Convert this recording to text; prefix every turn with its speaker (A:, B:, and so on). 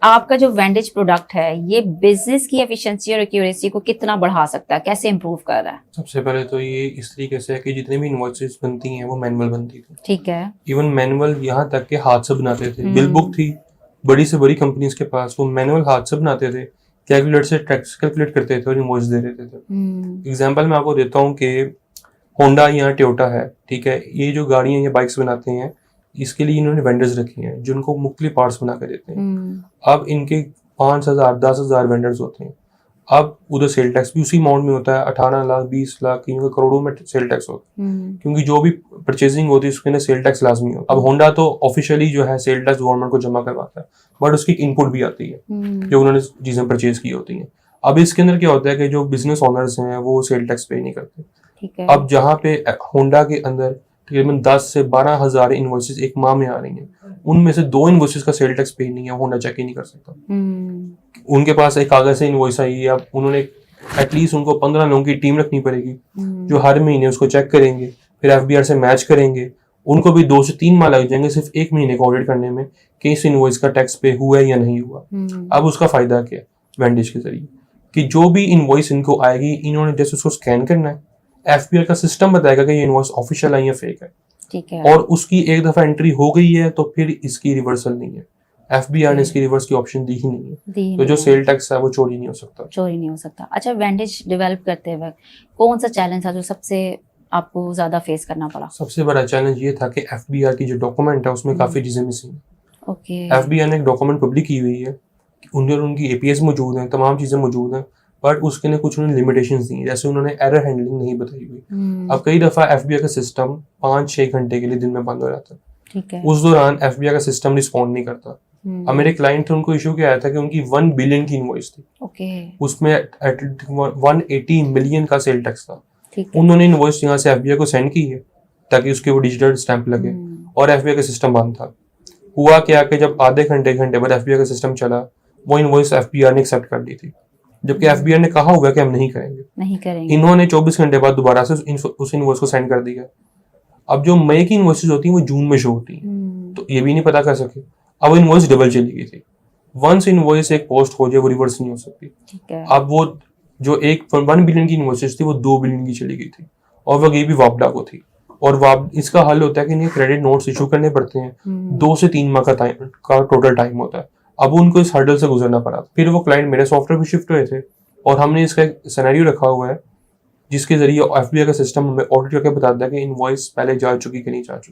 A: आपका जो वेंडेज प्रोडक्ट है ये बिजनेस की एफिशिएंसी और एक्यूरेसी को कितना बढ़ा सकता है, कैसे इम्प्रूव कर रहा है?
B: सबसे पहले तो ये इस तरीके से है कि जितनी भी इन्वॉइसेस बनती हैं वो मैनुअल बनती थी।
A: ठीक है।
B: इवन मैनुअल यहाँ तक के हाथ से बनाते थे। बिल बुक थी बड़ी से बड़ी कंपनीज के पास, वो मैनुअल हाथ से बनाते थे, कैलकुलेटर से टैक्स कैलकुलेट करते थे और इन्वॉइस दे देते थे। एग्जाम्पल मैं आपको देता हूँ कि होंडा या टोयोटा है, ठीक है, ये जो गाड़ियां या बाइक्स बनाते हैं इसके लिए इन्होंने वेंडर्स रखे हैं जिनको मुख्तलिफ पार्ट्स बना के देते हैं। अब इनके 5,000 10,000 वेंडर्स होते हैं। अब उधर सेल टैक्स भी उसी अमाउंट में होता है, 18 लाख 20 लाख इनका करोड़ों में सेल टैक्स होता है, क्योंकि जो भी परचेजिंग होती है उसके अंदर सेल टैक्स लाजमी होता है। अब होंडा तो ऑफिशियली जो है सेल टैक्स गवर्नमेंट को जमा करवाता है, बट उसकी इनपुट भी आती है जो उन्होंने चीजें परचेज की होती हैं। अब इसके अंदर क्या होता है कि जो बिजनेस ओनर्स हैं वो सेल टैक्स पे नहीं करते।
A: ठीक है।
B: अब जहाँ पे होंडा के अंदर तकरीबन 10 से 12,000 इनवॉइसेस एक माह में आ रही हैं, उनमें से 2 इनवॉइसेस का सेल टैक्स पे नहीं है, होंडा चेक ही नहीं कर सकता। उनके पास एक कागज से इनवॉइस आई है, अब उन्होंने एटलीस्ट उनको 15 लोगों की टीम रखनी पड़ेगी जो हर महीने उसको चेक करेंगे, फिर एफबीआर से मैच करेंगे। उनको भी 2 से 3 माह लग जाएंगे सिर्फ 1 महीने का ऑडिट करने में कि इस इनवॉइस का टैक्स पे हुआ है या नहीं हुआ। अब उसका फायदा क्या है वेंडेज के जरिए, कि जो भी इनवॉइस इनको आएगी इन्होंने जैसे उसको स्कैन करना है, एफबीआर का सिस्टम बताएगा कि ये इनवॉइस ऑफिशियल है या फेक है।
A: ठीक है।
B: और उसकी एक दफा एंट्री हो गई है तो फिर इसकी रिवर्सल नहीं है। एफबीआर ने इसकी रिवर्स की ऑप्शन दी ही नहीं है, तो जो सेल टैक्स है वो चोरी नहीं हो सकता।
A: चोरी नहीं हो सकता। अच्छा, वेंडेज डेवलप करते वक्त कौन सा चैलेंज था जो सबसे आपको ज्यादा फेस करना पड़ा?
B: सबसे बड़ा चैलेंज ये था कि एफबीआर की जो डॉक्यूमेंट है उसमें काफी चीजें मिसिंग है।
A: ओके।
B: एफबीआर ने एक डॉक्यूमेंट पब्लिक की हुई है, उनकी एपीएस मौजूद है, तमाम चीजें मौजूद हैं, बट उसके लिए कुछ उन्होंने लिमिटेशंस दी हैं, जैसे उन्होंने एरर हैंडलिंग नहीं बताई हुई। अब कई दफा एफबीआर का सिस्टम 5-6 घंटे के लिए दिन में बंद हो जाता है। ठीक है। उस दौरान एफबीआर का सिस्टम रिस्पॉन्ड नहीं करता। अब मेरे क्लाइंट थे, उनको इशू क्या आया था कि उनकी 1 बिलियन की इनवॉइस थी। ओके। उसमें 180 मिलियन का सेल टैक्स था। उन्होंने इनवॉइस यहाँ से एफबीआई को सेंड की है ताकि उसके वो डिजिटल स्टैंप लगे, और एफबीआई का सिस्टम बंद था। हुआ क्या कि जब आधे घंटे बाद एफबीआई का सिस्टम चला, वो इनवॉइस एफबीआई ने एक्सेप्ट कर ली थी, जबकि एफबीआई ने कहा हुआ कि हम नहीं करेंगे। इन्होंने 24 घंटे बाद दोबारा से उस इनवॉइस को सेंड कर दिया। अब जो मई की इनवॉइसेस होती हैं वो जून में शो होती हैं, तो ये भी नहीं पता कर सके। अब इनवॉइस डबल चली गई थी। वंस इनवॉइस एक पोस्ट हो जाए वो रिवर्स नहीं हो सकती। ठीक है। अब वो जो 1 बिलियन की इनवॉइसेस थी वो 2 बिलियन की चली गई थी, और वो गई भी वापडा को थी। और इसका हल होता है कि इन्हें क्रेडिट नोट्स इशू करने पड़ते हैं, 2 से 3 माह का टोटल टाइम होता है। अब उनको इस हर्डल से गुजरना पड़ा। फिर वो क्लाइंट मेरे सॉफ्टवेयर पे शिफ्ट हुए थे, और हमने इसका एक सिनेरियो रखा हुआ है जिसके जरिए एफबीआई का सिस्टम हमें ऑडिट करके बताता है कि इनवॉइस पहले जा चुकी कि नहीं जा चुकी।